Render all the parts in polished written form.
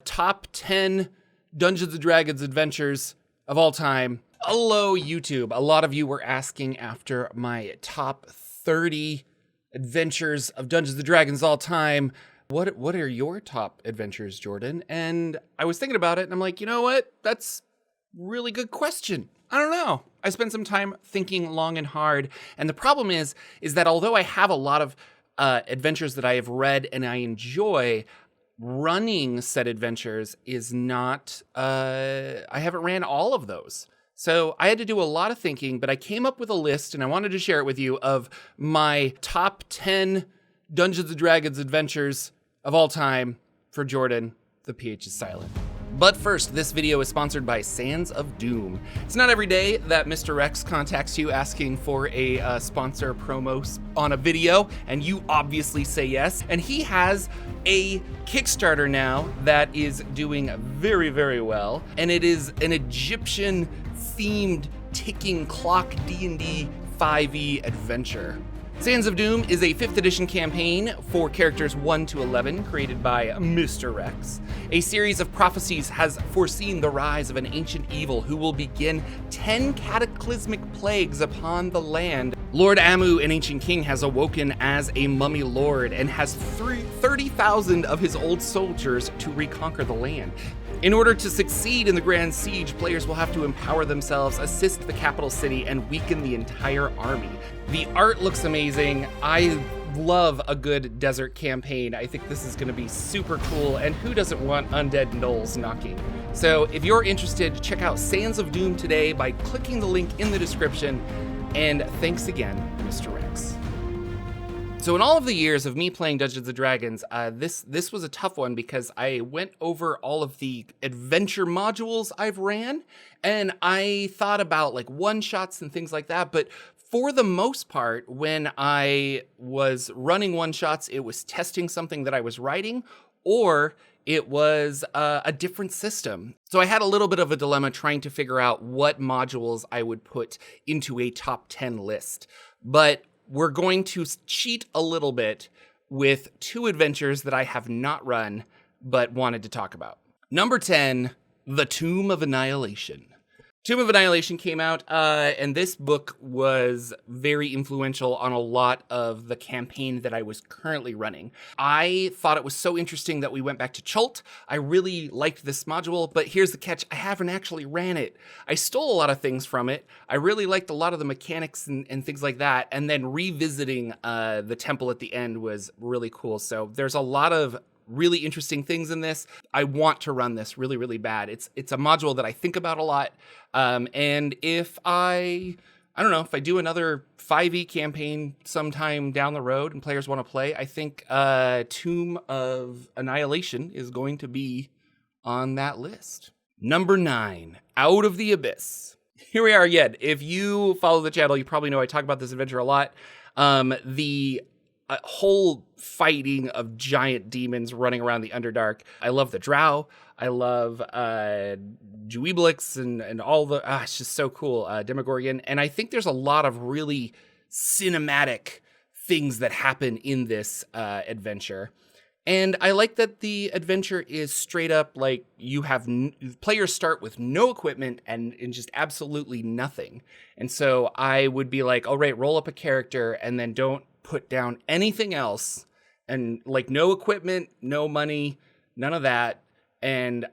top 10 Dungeons & Dragons adventures of all time. Hello, YouTube. A lot of you were asking after my top 30 adventures of Dungeons & Dragons all time. What are your top adventures, Jordan? And I was thinking about it, and I'm like, you know what? That's a really good question. I don't know. I spent some time thinking long and hard, and the problem is that although I have a lot of adventures that I have read and I enjoy, running said adventures is not, I haven't ran all of those. So I had to do a lot of thinking, but I came up with a list, and I wanted to share it with you, of my top 10 Dungeons & Dragons adventures of all time for Jordan. The PH is silent. But first, this video is sponsored by Sands of Doom. It's not every day that Mr. Rex contacts you asking for a sponsor promo on a video, and you obviously say yes. And he has a Kickstarter now that is doing very, very well. And it is an Egyptian-themed ticking clock D&D 5e adventure. Sands of Doom is a 5th edition campaign for characters 1 to 11, created by Mr. Rex. A series of prophecies has foreseen the rise of an ancient evil who will begin 10 cataclysmic plagues upon the land. Lord Amu, an ancient king, has awoken as a mummy lord and has 30,000 of his old soldiers to reconquer the land. In order to succeed in the Grand Siege, players will have to empower themselves, assist the capital city, and weaken the entire army. The art looks amazing. I love a good desert campaign. I think this is going to be super cool, and who doesn't want undead gnolls knocking? So if you're interested, check out Sands of Doom today by clicking the link in the description, and thanks again, Mr. Rex. So in all of the years of me playing Dungeons & Dragons, this was a tough one because I went over all of the adventure modules I've ran, and I thought about like one-shots and things like that, but for the most part, when I was running one-shots, it was testing something that I was writing, or it was a different system. So I had a little bit of a dilemma trying to figure out what modules I would put into a top 10 list. But we're going to cheat a little bit with 2 adventures that I have not run, but wanted to talk about. Number 10, The Tomb of Annihilation. Tomb of Annihilation came out, and this book was very influential on a lot of the campaign that I was currently running. I thought it was so interesting that we went back to Chult. I really liked this module, but here's the catch. I haven't actually ran it. I stole a lot of things from it. I really liked a lot of the mechanics and things like that, and then revisiting the temple at the end was really cool. So there's a lot of really interesting things in this. I want to run this really, really bad. It's a module that I think about a lot. And if I don't know, if I do another 5e campaign sometime down the road and players want to play, I think Tomb of Annihilation is going to be on that list. Number 9, Out of the Abyss. Here we are again. If you follow the channel, you probably know I talk about this adventure a lot. The whole fighting of giant demons running around the Underdark. I love the Drow. I love Juiblix and all the, it's just so cool, Demogorgon. And I think there's a lot of really cinematic things that happen in this adventure. And I like that the adventure is straight up like you have players start with no equipment and just absolutely nothing. And so I would be like, all right, roll up a character and then don't put down anything else, and like no equipment, no money, none of that, and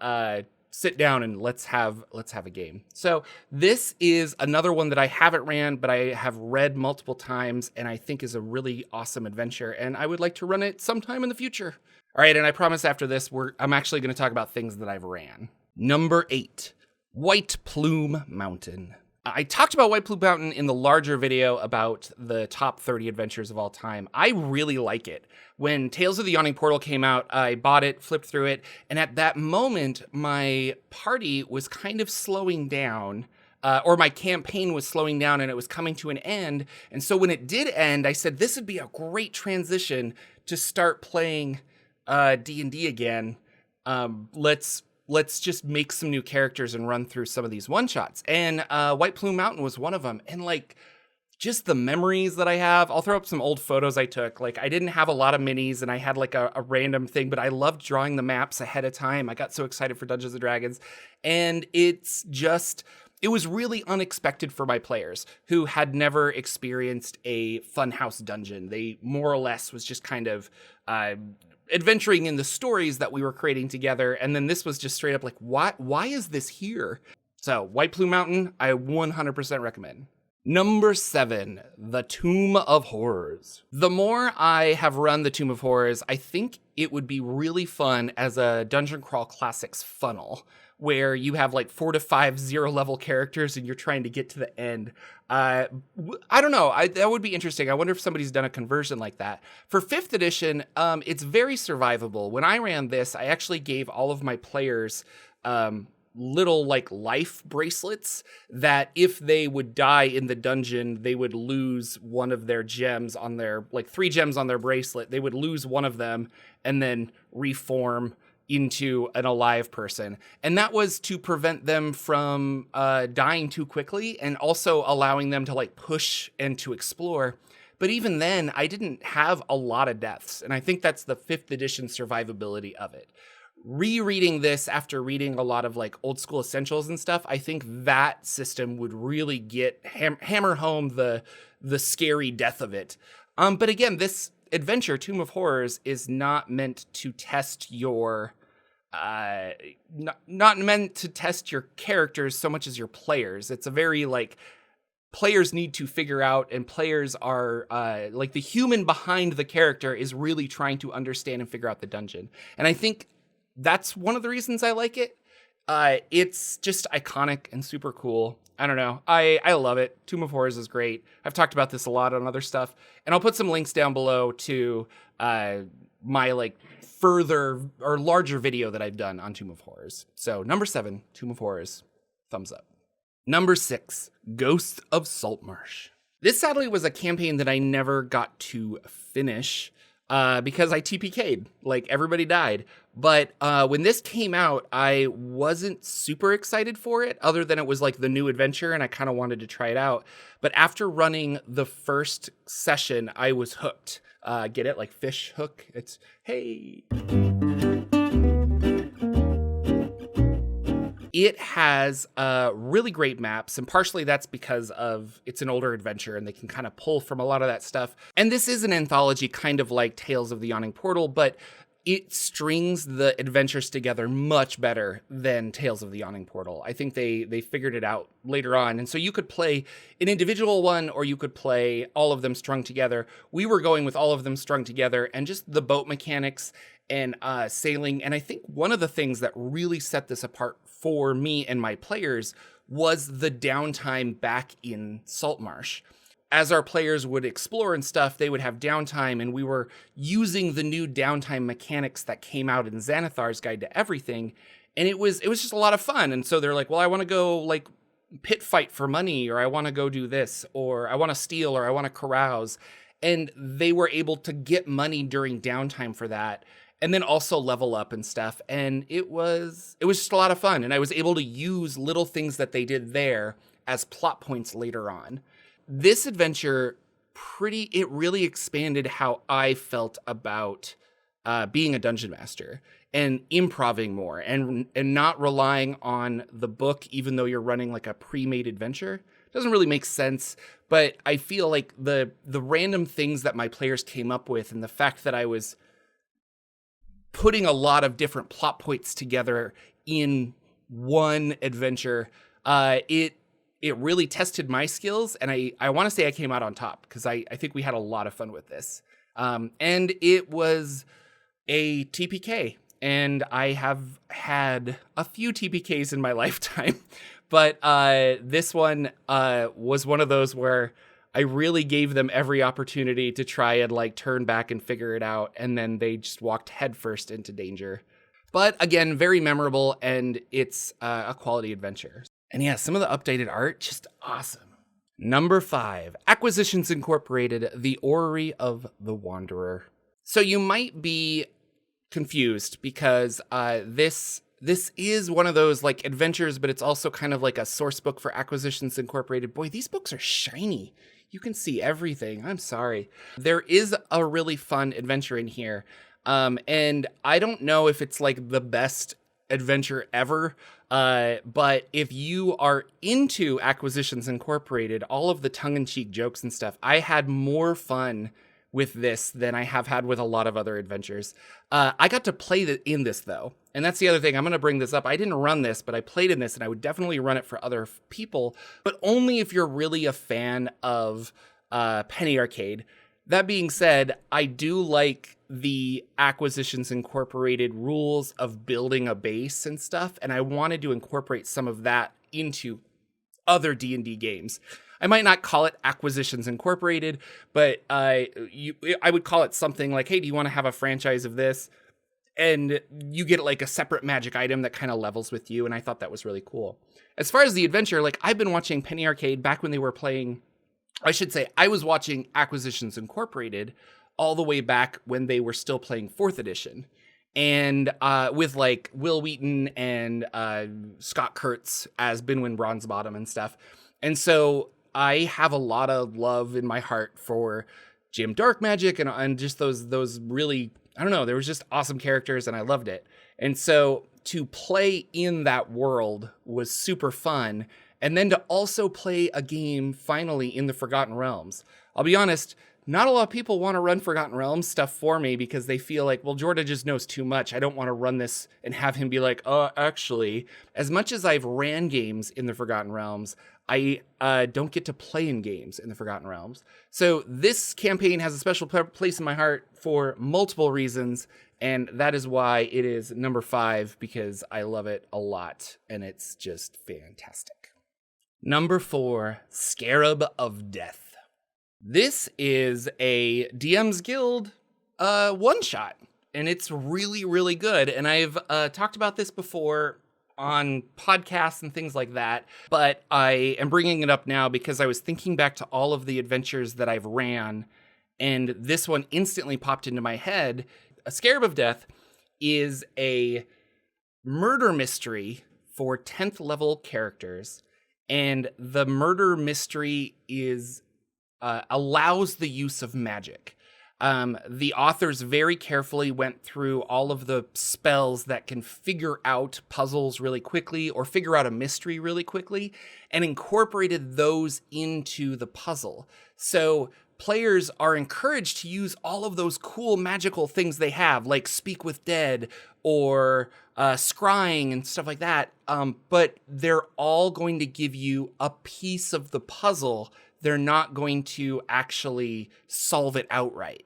sit down and let's have a game. So this is another one that I haven't ran, but I have read multiple times, and I think is a really awesome adventure, and I would like to run it sometime in the future. All right, and I promise after this, I'm actually going to talk about things that I've ran. Number 8, White Plume Mountain. I talked about White Plume Mountain in the larger video about the top 30 adventures of all time. I really like it. When Tales of the Yawning Portal came out, I bought it, flipped through it, and at that moment, my party was kind of slowing down, or my campaign was slowing down and it was coming to an end. And so when it did end, I said, this would be a great transition to start playing D&D again. Let's just make some new characters and run through some of these one-shots. And White Plume Mountain was one of them. And like, just the memories that I have. I'll throw up some old photos I took. Like, I didn't have a lot of minis and I had like a random thing, but I loved drawing the maps ahead of time. I got so excited for Dungeons and Dragons. And it was really unexpected for my players who had never experienced a funhouse dungeon. They more or less was just kind of adventuring in the stories that we were creating together. And then this was just straight up like, why is this here? So White Plume Mountain, I 100% recommend. Number 7, The Tomb of Horrors. The more I have run The Tomb of Horrors, I think it would be really fun as a Dungeon Crawl Classics funnel, where you have like 4 to 5 0-level characters and you're trying to get to the end. I don't know. That would be interesting. I wonder if somebody's done a conversion like that. For 5th edition, it's very survivable. When I ran this, I actually gave all of my players little like life bracelets that if they would die in the dungeon, they would lose one of their gems on their, like 3 gems on their bracelet. They would lose one of them and then reform into an alive person. And that was to prevent them from dying too quickly and also allowing them to like push and to explore. But even then, I didn't have a lot of deaths. And I think that's the 5th edition survivability of it. Rereading this after reading a lot of like old school essentials and stuff, I think that system would really get hammer home the scary death of it. But again, this adventure, Tomb of Horrors, is not meant to test your not meant to test your characters so much as your players. It's a very like players need to figure out, and players are like the human behind the character is really trying to understand and figure out the dungeon. And I think that's one of the reasons I like it. It's just iconic and super cool. I don't know. I love it. Tomb of Horrors is great. I've talked about this a lot on other stuff, and I'll put some links down below to my like further or larger video that I've done on Tomb of Horrors. So number 7, Tomb of Horrors, thumbs up. Number 6, Ghosts of Saltmarsh. This sadly was a campaign that I never got to finish because I TPK'd, like everybody died. But when this came out, I wasn't super excited for it, other than it was like the new adventure and I kind of wanted to try it out. But after running the first session, I was hooked. Get it? Like fish hook? It's, hey. It has really great maps, and partially that's because of it's an older adventure and they can kind of pull from a lot of that stuff. And this is an anthology kind of like Tales of the Yawning Portal, but it strings the adventures together much better than Tales of the Yawning Portal. I think they figured it out later on. And so you could play an individual one or you could play all of them strung together. We were going with all of them strung together, and just the boat mechanics and sailing. And I think one of the things that really set this apart for me and my players was the downtime back in Saltmarsh. As our players would explore and stuff, they would have downtime, and we were using the new downtime mechanics that came out in Xanathar's Guide to Everything, and it was just a lot of fun. And so they're like, well, I want to go like pit fight for money, or I want to go do this, or I want to steal, or I want to carouse. And they were able to get money during downtime for that, and then also level up and stuff. And it was just a lot of fun. And I was able to use little things that they did there as plot points later on. This adventure it really expanded how I felt about being a dungeon master and improvising more and not relying on the book, even though you're running like a pre-made adventure. It doesn't really make sense, but I feel like the random things that my players came up with and the fact that I was putting a lot of different plot points together in one adventure, it really tested my skills, and I want to say I came out on top because I think we had a lot of fun with this. And it was a TPK, and I have had a few TPKs in my lifetime, but this one was one of those where I really gave them every opportunity to try and like turn back and figure it out, and then they just walked headfirst into danger. But again, very memorable, and it's a quality adventure. And yeah, some of the updated art, just awesome. Number 5, Acquisitions Incorporated, The Orrery of the Wanderer. So you might be confused because this is one of those like adventures, but it's also kind of like a source book for Acquisitions Incorporated. Boy, these books are shiny. You can see everything. I'm sorry. There is a really fun adventure in here. And I don't know if it's like the best adventure ever. But if you are into Acquisitions Incorporated, all of the tongue-in-cheek jokes and stuff, I had more fun with this than I have had with a lot of other adventures. I got to play in this though. And that's the other thing. I'm going to bring this up. I didn't run this, but I played in this, and I would definitely run it for other people, but only if you're really a fan of Penny Arcade. That being said, I do like the Acquisitions Incorporated rules of building a base and stuff, and I wanted to incorporate some of that into other D&D games. I might not call it Acquisitions Incorporated, but I would call it something like, hey, do you want to have a franchise of this? And you get like a separate magic item that kind of levels with you, and I thought that was really cool. As far as the adventure, like I've been watching Penny Arcade back when they were playing, I should say I was watching Acquisitions Incorporated all the way back when they were still playing 4th edition. And with like Will Wheaton and Scott Kurtz as Binwin Bronzebottom and stuff. And so I have a lot of love in my heart for Jim Dark Magic and just those really, I don't know, there was just awesome characters and I loved it. And so to play in that world was super fun. And then to also play a game finally in the Forgotten Realms. I'll be honest, not a lot of people want to run Forgotten Realms stuff for me because they feel like, well, Jordan just knows too much. I don't want to run this and have him be like, actually, as much as I've ran games in the Forgotten Realms, I don't get to play in games in the Forgotten Realms. So this campaign has a special place in my heart for multiple reasons, and that is why it is number 5, because I love it a lot, and it's just fantastic. Number 4, Scarab of Death. This is a DM's Guild one-shot, and it's really, really good. And I've talked about this before on podcasts and things like that, but I am bringing it up now because I was thinking back to all of the adventures that I've ran, and this one instantly popped into my head. A Scarab of Death is a murder mystery for 10th level characters, and the murder mystery is allows the use of magic. The authors very carefully went through all of the spells that can figure out puzzles really quickly or figure out a mystery really quickly and incorporated those into the puzzle. So players are encouraged to use all of those cool magical things they have, like Speak with Dead or scrying and stuff like that. But they're all going to give you a piece of the puzzle. They're not going to actually solve it outright.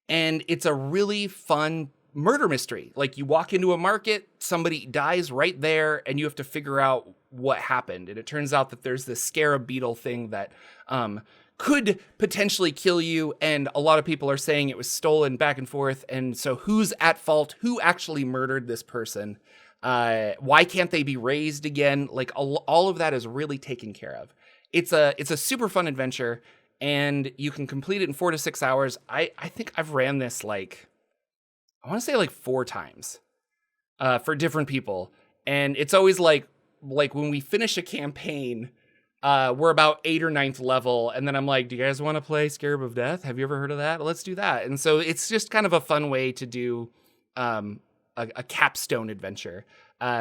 And it's a really fun murder mystery. Like you walk into a market, somebody dies right there, and you have to figure out what happened. And it turns out that there's this scarab beetle thing that could potentially kill you. And a lot of people are saying it was stolen back and forth. And so who's at fault? Who actually murdered this person? Why can't they be raised again? Like all of that is really taken care of. It's a super fun adventure, and you can complete it in 4 to 6 hours. I think I've ran this I want to say 4 times for different people. And it's always like when we finish a campaign, we're about 8th or 9th level. And then I'm like, do you guys want to play Scarab of Death? Have you ever heard of that? Let's do that. And so it's just kind of a fun way to do a capstone adventure.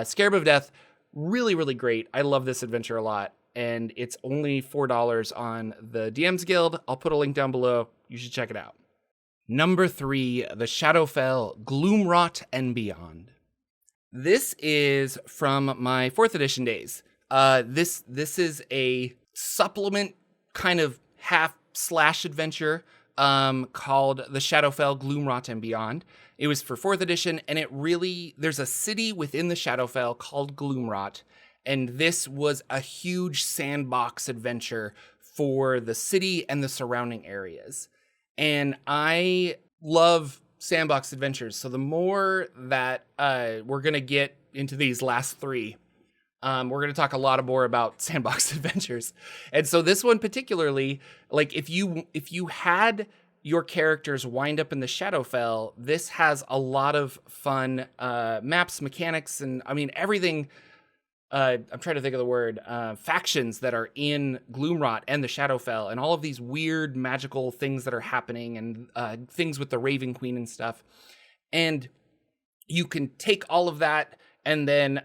Scarab of Death, really, really great. I love this adventure a lot. And it's only $4 on the DM's Guild. I'll put a link down below. You should check it out. Number 3, The Shadowfell, Gloomrot and Beyond. This is from my 4th edition days. This is a supplement kind of half/slash adventure called The Shadowfell, Gloomrot and Beyond. It was for 4th edition, and there's a city within the Shadowfell called Gloomrot. And this was a huge sandbox adventure for the city and the surrounding areas. And I love sandbox adventures. So the more that we're going to get into these last 3, we're going to talk a lot more about sandbox adventures. And so this one particularly, if you had your characters wind up in the Shadowfell, this has a lot of fun maps, mechanics, and everything. I'm trying to think of the word, factions that are in Gloomrot and the Shadowfell, and all of these weird magical things that are happening, and things with the Raven Queen and stuff. And you can take all of that and then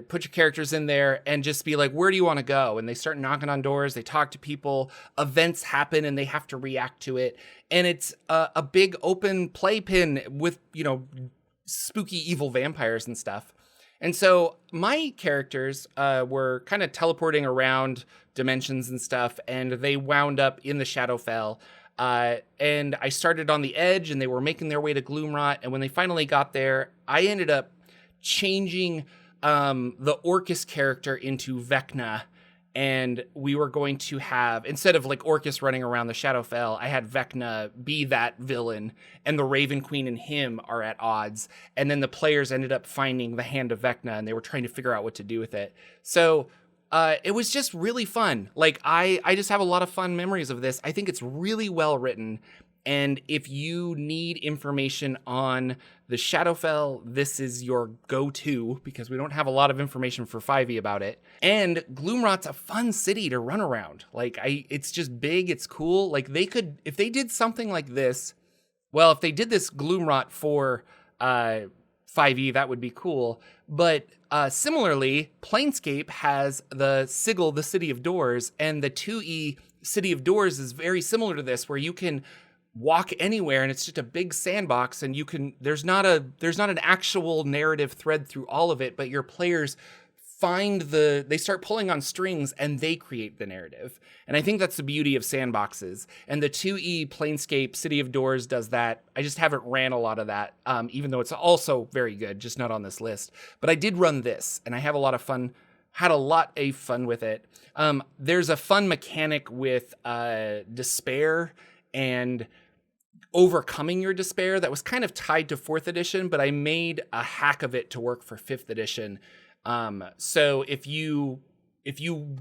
put your characters in there and just be like, where do you want to go? And they start knocking on doors, they talk to people, events happen, and they have to react to it. And it's a big open playpen with, spooky evil vampires and stuff. And so my characters were kind of teleporting around dimensions and stuff, and they wound up in the Shadowfell. And I started on the edge, and they were making their way to Gloomrot. And when they finally got there, I ended up changing the Orcus character into Vecna. And we were going to have, instead of like Orcus running around the Shadowfell, I had Vecna be that villain, and the Raven Queen and him are at odds. And then the players ended up finding the hand of Vecna, and they were trying to figure out what to do with it. So it was just really fun. Like, I just have a lot of fun memories of this. I think it's really well written. And if you need information on the Shadowfell, this is your go-to, because we don't have a lot of information for 5e about it. And Gloomrot's a fun city to run around. Like, it's just big, it's cool. Like, they could, if they did something like this, well, if they did this Gloomrot for 5e, that would be cool. But similarly, Planescape has the Sigil, the City of Doors, and the 2e City of Doors is very similar to this, where you can walk anywhere and it's just a big sandbox, and there's not an actual narrative thread through all of it, but your players they start pulling on strings and they create the narrative. And I think that's the beauty of sandboxes. And the 2e Planescape City of Doors does that. I just haven't ran a lot of that, even though it's also very good, just not on this list. But I did run this, and I have had a lot of fun with it. There's a fun mechanic with despair and overcoming your despair that was kind of tied to 4th edition, but I made a hack of it to work for 5th edition. So if you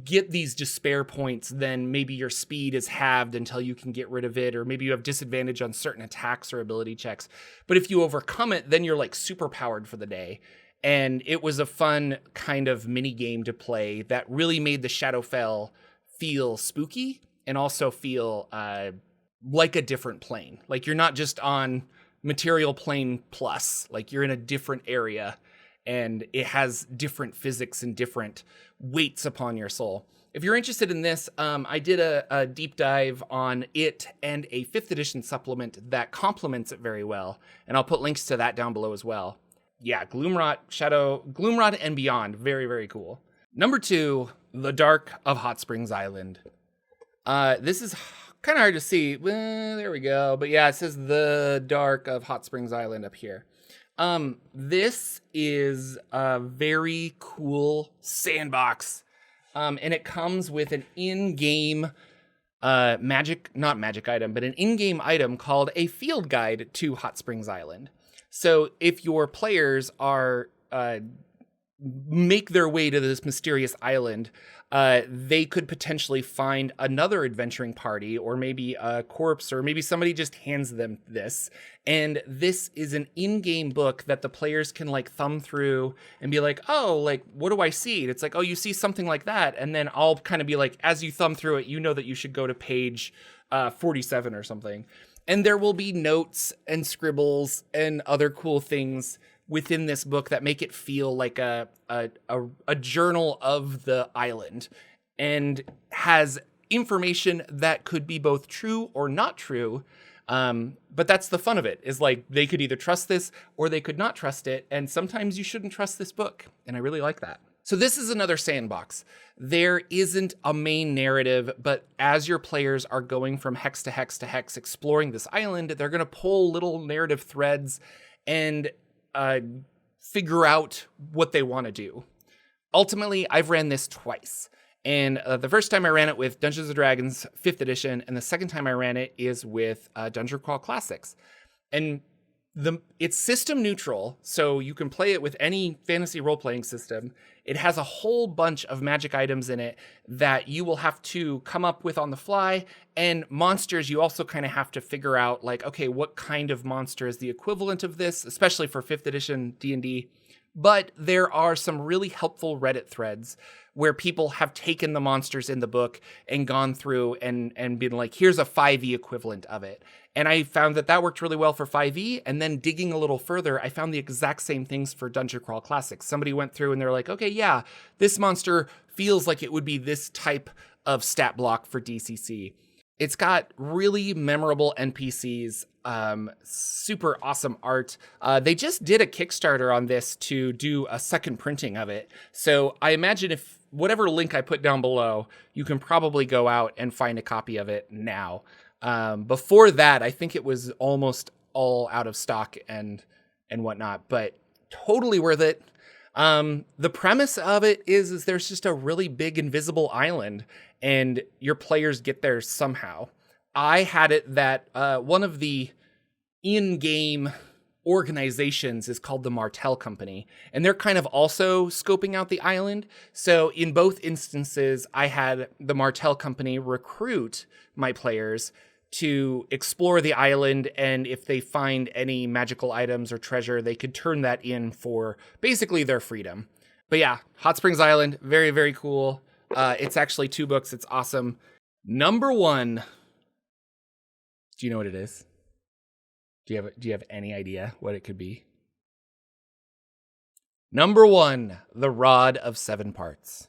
get these despair points, then maybe your speed is halved until you can get rid of it, or maybe you have disadvantage on certain attacks or ability checks. But if you overcome it, then you're like super powered for the day. And it was a fun kind of mini game to play that really made the Shadowfell feel spooky and also feel like a different plane. Like, you're not just on Material Plane Plus, like you're in a different area, and it has different physics and different weights upon your soul. If you're interested in this, I did a deep dive on it and a 5th edition supplement that complements it very well, and I'll put links to that down below as well. Yeah, Gloomrot and Beyond, very, very cool. Number 2, The Dark of Hot Springs Island. This is kind of hard to see. Well, there we go. But yeah, it says The Dark of Hot Springs Island up here. This is a very cool sandbox. And it comes with an in-game not magic item, but an in-game item called a field guide to Hot Springs Island. So if your players are make their way to this mysterious island, they could potentially find another adventuring party, or maybe a corpse, or maybe somebody just hands them this. And this is an in-game book that the players can like thumb through and be like, oh, like, what do I see? And it's like, oh, you see something like that. And then I'll kind of be like, as you thumb through it, you know that you should go to page 47 or something. And there will be notes and scribbles and other cool things within this book that make it feel like a journal of the island, and has information that could be both true or not true. But that's the fun of it, is like, they could either trust this or they could not trust it. And sometimes you shouldn't trust this book. And I really like that. So this is another sandbox. There isn't a main narrative, but as your players are going from hex to hex to hex, exploring this island, they're going to pull little narrative threads and figure out what they want to do. Ultimately, I've ran this twice. And the first time I ran it with Dungeons & Dragons 5th edition, and the second time I ran it is with Dungeon Crawl Classics. And it's system neutral, so you can play it with any fantasy role-playing system. It has a whole bunch of magic items in it that you will have to come up with on the fly, and monsters you also kind of have to figure out, like, okay, what kind of monster is the equivalent of this, especially for 5th edition D&D. But there are some really helpful Reddit threads where people have taken the monsters in the book and gone through and been like, here's a 5e equivalent of it. And I found that worked really well for 5e. And then digging a little further, I found the exact same things for Dungeon Crawl Classics. Somebody went through and they're like, okay, yeah, this monster feels like it would be this type of stat block for DCC. It's got really memorable NPCs, super awesome art. They just did a Kickstarter on this to do a second printing of it. So I imagine if whatever link I put down below, you can probably go out and find a copy of it now. Before that, I think it was almost all out of stock and whatnot, but totally worth it. The premise of it is there's just a really big invisible island and your players get there somehow. I had it that one of the in-game organizations is called the Martell Company, and they're kind of also scoping out the island. So in both instances, I had the Martell Company recruit my players to explore the island, and if they find any magical items or treasure, they could turn that in for basically their freedom. But yeah, Hot Springs Island, very, very cool. It's actually 2 books. It's awesome. Number 1. Do you know what it is? Do you have any idea what it could be? Number 1, The Rod of 7 Parts.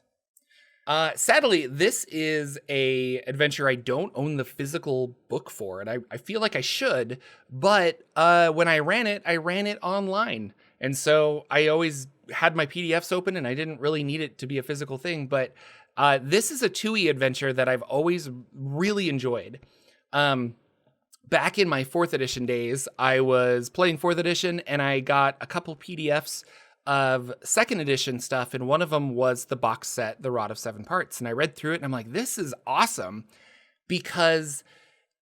Sadly, this is a adventure I don't own the physical book for, and I feel like I should, but when I ran it online. And so I always had my PDFs open and I didn't really need it to be a physical thing, but this is a 2e adventure that I've always really enjoyed. Back in my 4th edition days, I was playing 4th edition and I got a couple PDFs of 2nd edition stuff, and one of them was the box set, The Rod of 7 Parts. And I read through it and I'm like, this is awesome because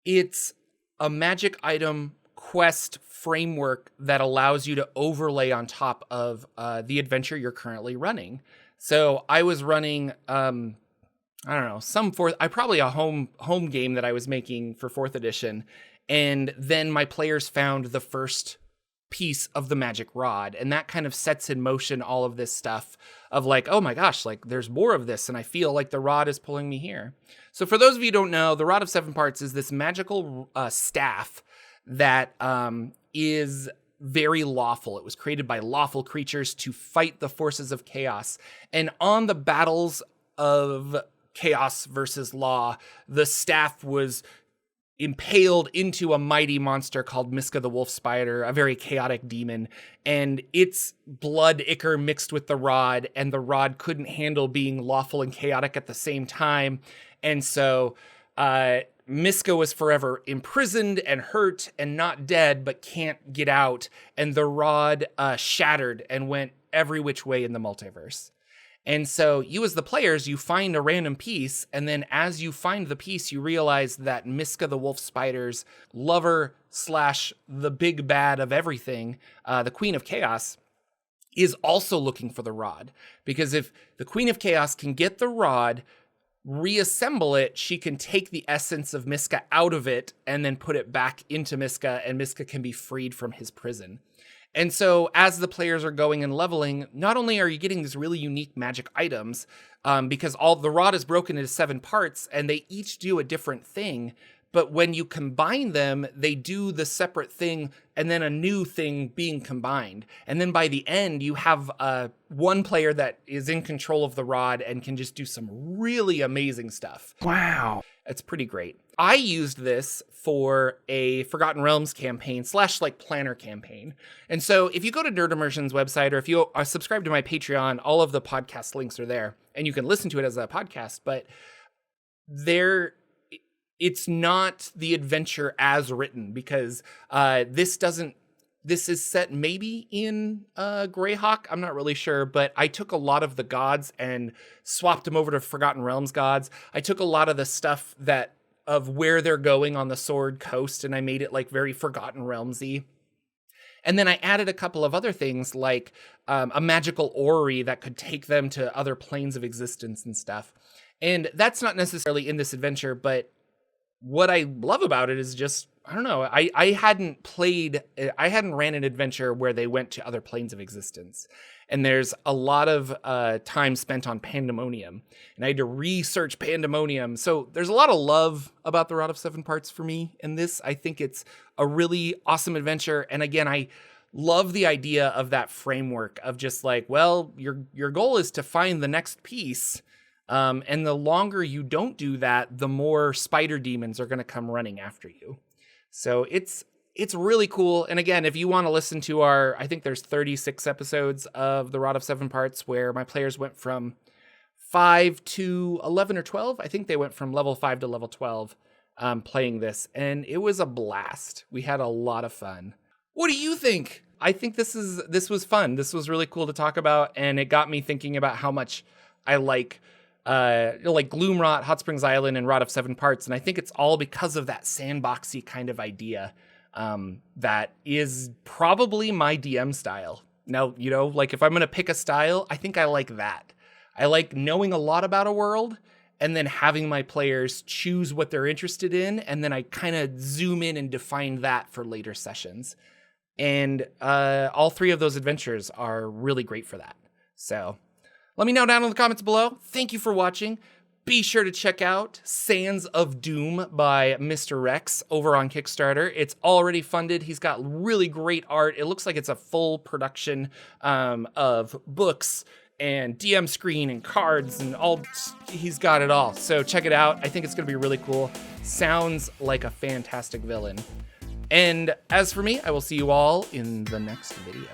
it's a magic item quest framework that allows you to overlay on top of the adventure you're currently running. So I was running, I don't know, probably a home game that I was making for 4th edition. And then my players found the first piece of the magic rod, and that kind of sets in motion all of this stuff of like, oh my gosh, like there's more of this and I feel like the rod is pulling me here. So for those of you who don't know, the Rod of 7 Parts is this magical staff that is very lawful. It was created by lawful creatures to fight the forces of chaos, and on the battles of chaos versus law, the staff was impaled into a mighty monster called Miska the Wolf Spider, a very chaotic demon, and its blood ichor mixed with the rod, and the rod couldn't handle being lawful and chaotic at the same time. And so Miska was forever imprisoned and hurt and not dead, but can't get out. And the rod shattered and went every which way in the multiverse. And so you as the players, you find a random piece, and then as you find the piece, you realize that Miska the Wolf Spider's lover / the big bad of everything, the Queen of Chaos, is also looking for the rod. Because if the Queen of Chaos can get the rod, reassemble it, she can take the essence of Miska out of it and then put it back into Miska, and Miska can be freed from his prison. And so as the players are going and leveling, not only are you getting these really unique magic items, because all the rod is broken into 7 parts and they each do a different thing, but when you combine them, they do the separate thing and then a new thing being combined. And then by the end, you have one player that is in control of the rod and can just do some really amazing stuff. Wow. It's pretty great. I used this for a Forgotten Realms campaign / like planner campaign. And so if you go to Nerd Immersion's website, or if you are subscribed to my Patreon, all of the podcast links are there and you can listen to it as a podcast, but it's not the adventure as written, because this is set maybe in Greyhawk. I'm not really sure, but I took a lot of the gods and swapped them over to Forgotten Realms gods. I took a lot of the stuff of where they're going on the Sword Coast, and I made it like very Forgotten Realmsy. And then I added a couple of other things like a magical orrery that could take them to other planes of existence and stuff. And that's not necessarily in this adventure, but what I love about it is just, I don't know, I hadn't ran an adventure where they went to other planes of existence. And there's a lot of time spent on Pandemonium, and I had to research Pandemonium. So there's a lot of love about the Rod of Seven Parts for me in this. I think it's a really awesome adventure. And again, I love the idea of that framework of just like, well, your goal is to find the next piece. And the longer you don't do that, the more spider demons are going to come running after you. So it's really cool. And again, if you want to listen to I think there's 36 episodes of the Rod of Seven Parts where my players went from 5 to 11 or 12. I think they went from level 5 to level 12 playing this. And it was a blast. We had a lot of fun. What do you think? I think this was fun. This was really cool to talk about. And it got me thinking about how much I like Gloomrot, Hot Springs Island, and Rod of Seven Parts. And I think it's all because of that sandboxy kind of idea that is probably my DM style. Now, like if I'm going to pick a style, I think I like that. I like knowing a lot about a world and then having my players choose what they're interested in. And then I kind of zoom in and define that for later sessions. And all 3 of those adventures are really great for that. So let me know down in the comments below. Thank you for watching. Be sure to check out Sands of Doom by Mr. Rex over on Kickstarter. It's already funded. He's got really great art. It looks like it's a full production of books and DM screen and cards and all. He's got it all. So check it out. I think it's going to be really cool. Sounds like a fantastic villain. And as for me, I will see you all in the next video.